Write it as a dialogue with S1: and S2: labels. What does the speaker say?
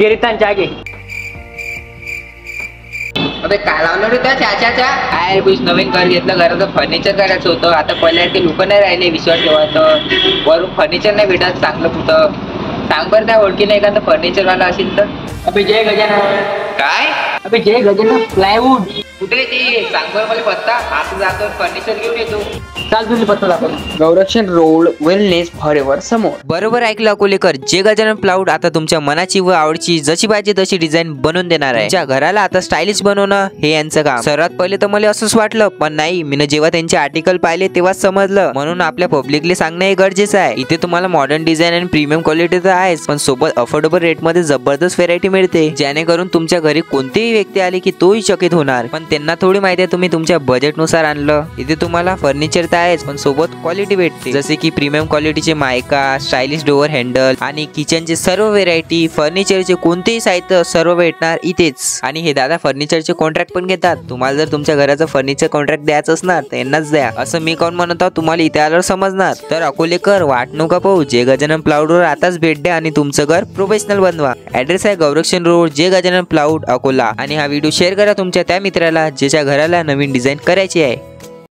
S1: गिरितान जागे.
S2: अबे काय लावणार होता चाचा? काय कुछ नवीन घर घेतलं, घराचं फर्निचर करायचं होतं. आता पहिल्यासारखे लोक नाही राहिले विश्वास ठेवायचं. वरून फर्निचर नाही भेटत चांगलं कुठं. सांग बरं काय ओळखी नाही का फर्निचर वाला असेल तर.
S1: अबे जय गजानन.
S2: काय?
S1: अबे जय गजानन प्लायवूड.
S2: कुठे ते सांग बरं मला पत्ता. आता जातो फर्निचर घेऊन येतो.
S1: चाल तुझी पत्ता दाखव.
S3: गौरक्षण रोड, वेलनेस फॉरेवर समोर.
S4: बरोबर ऐकलं अकोलेकर. जय गजानन प्लाऊड आता तुमच्या मनाची व आवडची जशी पाहिजे तशी डिझाईन बनवून देणार आहे. तुमच्या घराला आता स्टायलिश बनवणं हे यांचं काम. सर्वात पहिले तर मला असंच वाटलं, पण नाही, मी जेव्हा त्यांचे आर्टिकल पाहिले तेव्हाच समजलं. म्हणून आपल्या पब्लिकली सांगणं हे गरजेचं आहे. इथे तुम्हाला मॉडर्न डिझाईन आणि प्रीमियम क्वालिटी तर आहेच, पण सोबत अफोर्डेबल रेट मध्ये जबरदस्त व्हेरायटी मिळते, जेणेकरून तुमच्या घरी कोणतीही व्यक्ती आली की तोही चकित होणार. पण त्यांना थोडी माहिती आहे तुम्ही तुमच्या बजेट नुसार आणलं. इथे तुम्हाला फर्निचर तर आहेच, पण सोबत क्वालिटी भेटते, जसे की प्रीमियम क्वालिटीचे मायका, स्टायलिश डोअर हँडल आणि किचनचे सर्व व्हेरायटी. फर्निचरचे कोणतेही साहित्य सर्व भेटणार इथेच. आणि हे दादा फर्निचरचे कॉन्ट्रॅक्ट पण घेतात. तुम्हाला जर तुमच्या घराचं फर्निचर कॉन्ट्रॅक्ट द्यायचं असणार तर यांनाच द्या. असं मी कोण म्हणत आहोत तुम्हाला इथे आल्यावर समजणार. तर अकोलेकर वाट नका पाहू, जय गजानन प्लाऊडवर आताच भेट द्या आणि तुमचं घर प्रोफेशनल बनवा. ऍड्रेस आहे गौरक्षण रोड, जय गजानन प्लाऊड, अकोला. आणि हा व्हिडिओ शेअर करा तुमच्या त्या मित्राला ज्याच्या घराला नवीन डिझाईन करायची आहे.